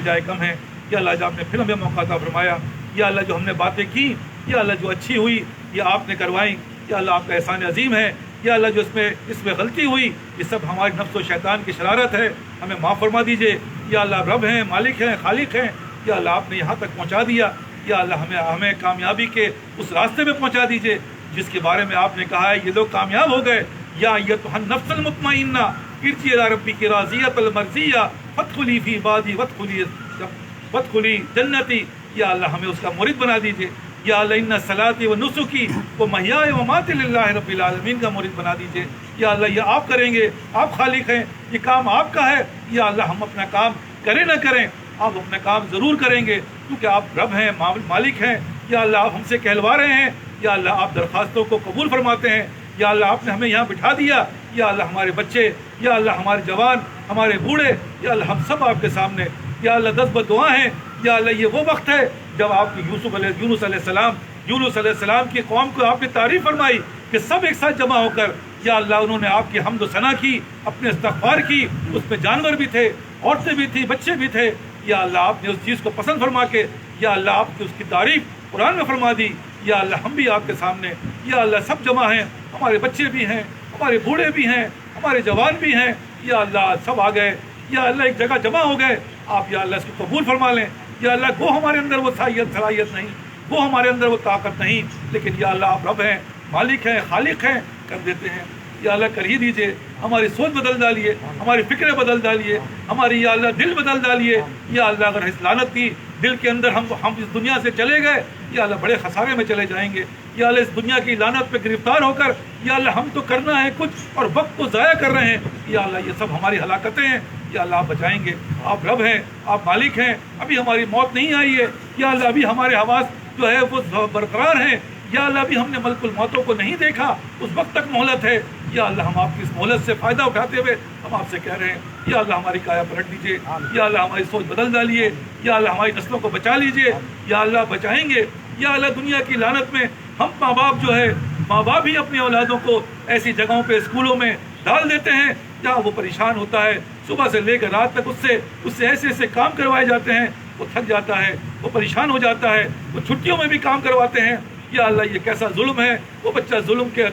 جائے کم ہے. یا اللہ جو آپ نے پھر ہمیں موقع عطا فرمایا, یا اللہ جو ہم نے باتیں کی, یا اللہ جو اچھی ہوئی یہ آپ نے کروائیں, یا اللہ آپ کا احسان عظیم ہے. یا اللہ جو اس میں غلطی ہوئی یہ سب ہمارے نفس و شیطان کی شرارت ہے, ہمیں معاف فرما دیجئے. یا اللہ رب ہیں, مالک ہیں, خالق ہیں, یا اللہ آپ نے یہاں تک پہنچا دیا. یا اللہ ہمیں کامیابی کے اس راستے میں پہنچا دیجئے جس کے بارے میں آپ نے کہا ہے یہ لوگ کامیاب ہو گئے. یا ایتھا النفس المطمئنہ ارجعی الی ربک راضیۃ المرضیہ فادخلی فی عبادی وادخلی جنتی. یا اللہ ہمیں اس کا مرید بنا دیجئے. یا اللہ ان صلاتی و نسکی و محیای و مماتی للہ رب العالمین کا مرید بنا دیجئے. یا اللہ یہ آپ کریں گے, آپ خالق ہیں, یہ کام آپ کا ہے. یا اللہ ہم اپنا کام کریں نہ کریں آپ اپنا کام ضرور کریں گے کیونکہ آپ رب ہیں, مالک ہیں. یا اللہ آپ ہم سے کہلوا رہے ہیں. یا اللہ آپ درخواستوں کو قبول فرماتے ہیں. یا اللہ آپ نے ہمیں یہاں بٹھا دیا. یا اللہ ہمارے بچے, یا اللہ ہمارے جوان, ہمارے بوڑھے, یا اللہ ہم سب آپ کے سامنے یا اللہ دست بدعا ہیں. یا اللہ یہ وہ وقت ہے جب آپ کی یونس علیہ السلام کی قوم کو آپ نے تعریف فرمائی کہ سب ایک ساتھ جمع ہو کر یا اللہ انہوں نے آپ کی حمد و ثنا کی, اپنے استغفار کی. اس میں جانور بھی تھے, عورتیں بھی تھیں, بچے بھی تھے. یا اللہ آپ نے اس چیز کو پسند فرما کے یا اللہ آپ کی اس کی تعریف قرآن میں فرما دی. یا اللہ ہم بھی آپ کے سامنے یا اللہ سب جمع ہیں, ہمارے بچے بھی ہیں, ہمارے بوڑھے بھی ہیں, ہمارے جوان بھی ہیں. یا اللہ سب آ گئے, یا اللہ ایک جگہ جمع ہو گئے. آپ یا اللہ اس کو قبول فرما لیں. یا اللہ وہ ہمارے اندر وہ صلاحیت نہیں, وہ ہمارے اندر وہ طاقت نہیں, لیکن یا اللہ آپ رب ہیں, مالک ہیں, خالق ہیں, کر دیتے ہیں. یا اللہ کر ہی دیجئے, ہماری سوچ بدل ڈالیے, ہماری فکریں بدل ڈالیے, ہماری یا اللہ دل بدل ڈالیے. یا اللہ اگر اس لعنت کی دل کے اندر ہم اس دنیا سے چلے گئے یا اللہ بڑے خسارے میں چلے جائیں گے. یا اللہ اس دنیا کی لعنت پہ گرفتار ہو کر یا اللہ ہم تو کرنا ہے کچھ اور وقت کو ضائع کر رہے ہیں. یا اللہ یہ سب ہماری ہلاکتیں ہیں. یا اللہ آپ بچائیں گے, آپ رب ہیں, آپ مالک ہیں. ابھی ہماری موت نہیں آئی ہے. یا اللہ ابھی ہمارے حواس جو ہے وہ برقرار ہیں. یا اللہ ابھی ہم نے ملک الموتوں کو نہیں دیکھا, اس وقت تک مہلت ہے. یا اللہ ہم آپ کی اس مہلت سے فائدہ اٹھاتے ہوئے ہم آپ سے کہہ رہے ہیں یا اللہ ہماری کایا پلٹ دیجیے. یا اللہ ہماری سوچ بدل ڈالیے. یا اللہ ہماری نسلوں کو بچا لیجیے. یا اللہ بچائیں گے. یا اللہ دنیا کی لعنت میں ہم ماں باپ ہی اپنی اولادوں کو ایسی جگہوں پہ اسکولوں میں ڈال دیتے ہیں جہاں وہ پریشان ہوتا ہے, صبح سے لے کر رات تک اس سے ایسے کام کروائے جاتے ہیں, وہ تھک جاتا ہے, وہ پریشان ہو جاتا ہے, وہ چھٹیوں میں بھی کام کرواتے ہیں. یا اللہ یہ کیسا ظلم ہے. وہ بچہ ظلم کے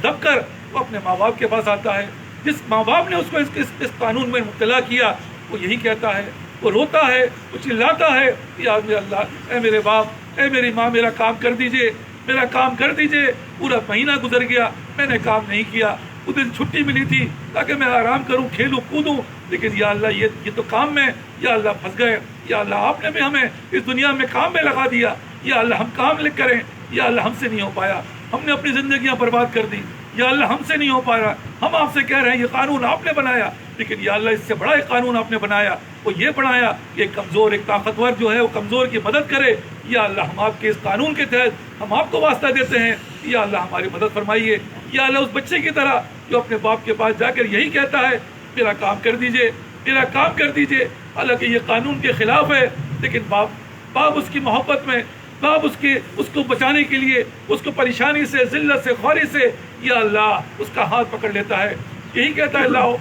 دب کر وہ اپنے ماں باپ کے پاس آتا ہے. جس ماں باپ نے اس کو اس قانون میں مبتلا کیا وہ یہی کہتا ہے, وہ روتا ہے, وہ چلاتا ہے, یا اللہ اے میرے باپ, اے میری ماں, میرا کام کر دیجئے, میرا کام کر دیجئے. پورا مہینہ گزر گیا, میں نے کام نہیں کیا. اس دن چھٹی ملی تھی تاکہ میں آرام کروں, کھیلوں, کودوں, لیکن یا اللہ یہ تو کام میں یا اللہ پھنس گئے. یا اللہ آپ نے بھی ہمیں اس دنیا میں کام میں لگا دیا. یا اللہ ہم کام کریں, یا اللہ ہم سے نہیں ہو پایا, ہم نے اپنی زندگیاں برباد کر دی. یا اللہ ہم سے نہیں ہو پا رہا. ہم آپ سے کہہ رہے ہیں یہ قانون آپ نے بنایا, لیکن یا اللہ اس سے بڑا ایک قانون آپ نے بنایا, وہ یہ بنایا کہ ایک کمزور, ایک طاقتور جو ہے وہ کمزور کی مدد کرے. یا اللہ ہم آپ کے اس قانون کے تحت ہم آپ کو واسطہ دیتے ہیں. یا اللہ ہماری مدد فرمائیے. یا اللہ اس بچے کی طرح جو اپنے باپ کے پاس جا کر یہی کہتا ہے میرا کام کر دیجئے, میرا کام کر دیجئے, حالانکہ یہ قانون کے خلاف ہے, لیکن باپ اس کی محبت میں, باپ اس کو بچانے کے لیے, اس کو پریشانی سے, ذلت سے, خواری سے یا اللہ اس کا ہاتھ پکڑ لیتا ہے. یہی کہتا ہے لاؤ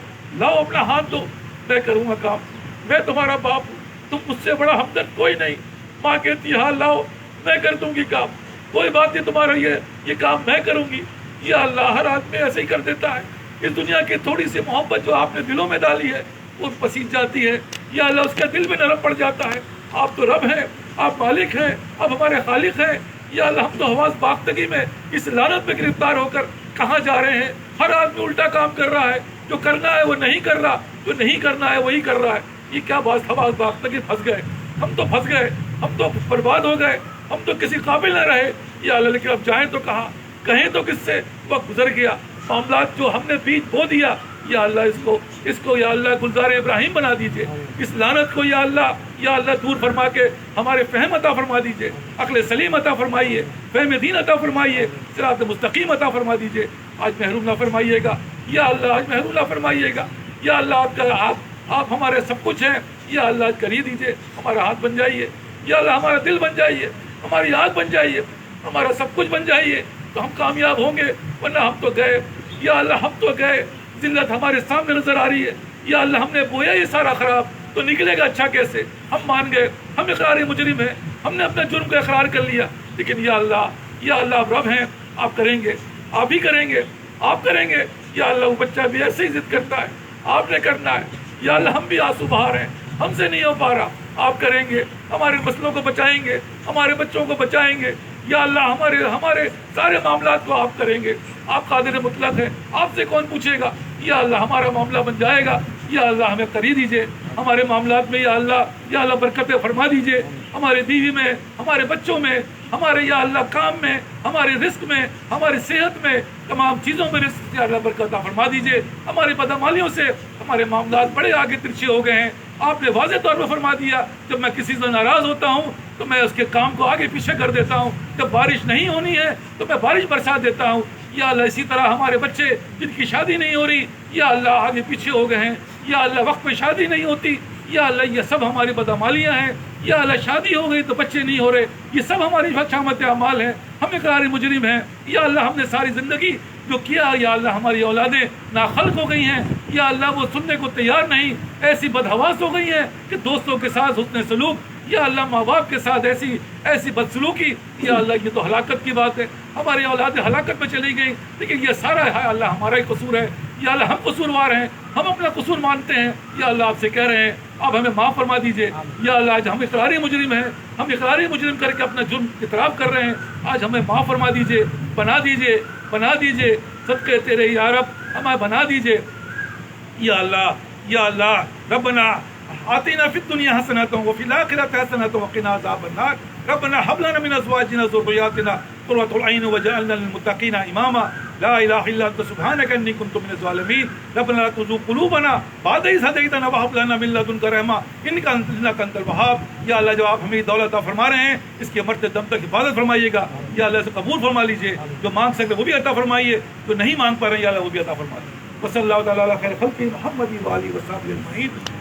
اپنا ہاتھ دو, میں کروں گا کام, میں تمہارا باپ ہوں, تم مجھ سے بڑا ہمدرد کوئی نہیں. ماں کہتی ہے ہاں لاؤ, میں کر دوں گی کام, کوئی بات نہیں, تمہارا یہ کام میں کروں گی. یا اللہ ہر آدمی ایسے ہی کر دیتا ہے. اس دنیا کی تھوڑی سی محبت جو آپ نے دلوں میں ڈالی ہے وہ پسیج جاتی ہے. یا اللہ اس کا دل بھی نرم پڑ جاتا ہے. آپ تو رب ہیں, آپ مالک ہیں, آپ ہمارے خالق ہیں. یا اللہ ہم تو حواس باختگی میں اس لعنت میں گرفتار ہو کر کہاں جا رہے ہیں. ہر آدمی الٹا کام کر رہا ہے, جو کرنا ہے وہ نہیں کر رہا, جو نہیں کرنا ہے وہی کر رہا ہے. یہ کیا بات, حواس باختگی پھنس گئے, ہم تو پھنس گئے, ہم تو برباد ہو گئے, ہم تو کسی قابل نہ رہے. یا اللہ لیکن اب جائیں تو کہاں, کہیں تو کس سے, وقت گزر گیا, معاملات جو ہم نے بیج بو دیا. یا اللہ اس کو یا اللہ گلزار ابراہیم بنا دیجئے. اس لعنت کو یا اللہ دور فرما کے ہمارے فہم عطا فرما دیجئے, عقل سلیم عطا فرمائیے, فہم دین عطا فرمائیے, صراط مستقیم عطا فرما دیجئے. آج محروم نہ فرمائیے گا. یا اللہ آج محروم نہ فرمائیے گا. یا اللہ آپ ہمارے سب کچھ ہیں. یا اللہ آج کر ہی دیجئے, ہمارا ہاتھ بن جائیے. یا اللہ ہمارا دل بن جائیے, ہماری آنکھ بن جائیے, ہمارا سب کچھ بن جائیے, تو ہم کامیاب ہوں گے, ورنہ ہم تو گئے. یا اللہ ہم تو گئے, ذلت ہمارے سامنے نظر آ رہی ہے. یا اللہ ہم نے بویا یہ سارا خراب, تو نکلے گا اچھا کیسے؟ ہم مان گئے، ہم اقرار مجرم ہیں، ہم نے اپنے جرم کا اقرار کر لیا، لیکن یا اللہ آپ رب ہیں، آپ کریں گے، آپ ہی کریں گے، آپ کریں گے۔ یا اللہ وہ بچہ بھی ایسے ہی ضد کرتا ہے، آپ نے کرنا ہے۔ یا اللہ ہم بھی آنسو بہا رہے ہیں، ہم سے نہیں ہو پا رہا، آپ کریں گے، ہمارے مسئلوں کو بچائیں گے، ہمارے بچوں کو بچائیں گے۔ یا اللہ ہمارے سارے معاملات کو آپ کریں گے، آپ قادر مطلق ہیں، آپ سے کون پوچھے گا؟ یا اللہ ہمارا معاملہ بن جائے گا۔ یا اللہ ہمیں قری دیجئے ہمارے معاملات میں، یا اللہ برکتیں فرما دیجئے ہمارے بیوی میں، ہمارے بچوں میں، ہمارے یا اللہ کام میں، ہمارے رزق میں، ہماری صحت میں، تمام چیزوں میں رزق یا اللہ برکت فرما دیجئے۔ ہمارے بدعمالیوں سے ہمارے معاملات بڑے آگے ترچھے ہو گئے ہیں، آپ نے واضح طور پر فرما دیا جب میں کسی سے ناراض ہوتا ہوں تو میں اس کے کام کو آگے پیچھے کر دیتا ہوں، جب بارش نہیں ہونی ہے تو میں بارش برسا دیتا ہوں۔ یا اللہ اسی طرح ہمارے بچے جن کی شادی نہیں ہو رہی، یا اللہ آگے پیچھے ہو گئے ہیں، یا اللہ وقت پہ شادی نہیں ہوتی، یا اللہ یہ سب ہماری بدعمالیاں ہیں۔ یا اللہ شادی ہو گئی تو بچے نہیں ہو رہے، یہ سب ہماری شامت اعمال ہیں، ہم اقرار مجرم ہیں۔ یا اللہ ہم نے ساری زندگی جو کیا، یا اللہ ہماری اولادیں ناخلق ہو گئی ہیں، یا اللہ وہ سننے کو تیار نہیں، ایسی بدحواس ہو گئی ہیں کہ دوستوں کے ساتھ حسن سلوک، یا اللہ ماں باپ کے ساتھ ایسی بدسلوکی، یا اللہ یہ تو ہلاکت کی بات ہے، ہماری اولادیں ہلاکت میں چلی گئی، لیکن یہ سارا ہے اللہ ہمارا ہی قصور ہے۔ یا اللہ ہم قصوروار ہیں، ہم اپنا قصور مانتے ہیں، یا اللہ آپ سے کہہ رہے ہیں آپ ہمیں معاف فرما دیجئے۔ یا اللہ آج ہم اقراری مجرم ہیں، ہم اقراری مجرم کر کے اپنا جرم اعتراف کر رہے ہیں، آج ہمیں معاف فرما دیجئے، بنا دیجئے صدقے تیرے یا رب ہمیں بنا دیجئے۔ یا اللہ ربنا آتنا فی الدنیا حسنۃ وفی الآخرۃ حسنۃ وقنا عذاب النار ربنا هب لنا من ازواجنا وذرياتنا قرۃ العین واجعلنا للمتقین اماما لا الہ الا انت سبحانک انی کنت من الظالمین ربنا لا تزغ قلوبنا بعد اذ ہدیتنا وہب لنا من لدنک رحمۃ انک انت الوہاب۔ یا اللہ جو آپ ہمیں دولت عطا فرما رہے ہیں اس کے مرتے دم تک حفاظت فرمائیے گا، یا اللہ سے قبول فرما لیجیے، جو مانگ سکتے وہ بھی عطا فرمائیے، جو نہیں مانگ پا رہے یا اللہ وہ بھی عطا فرما دیجیے۔ وصلی اللہ تعالیٰ علی خیر خلقہ محمد و آلہ وصحبہ اجمعین۔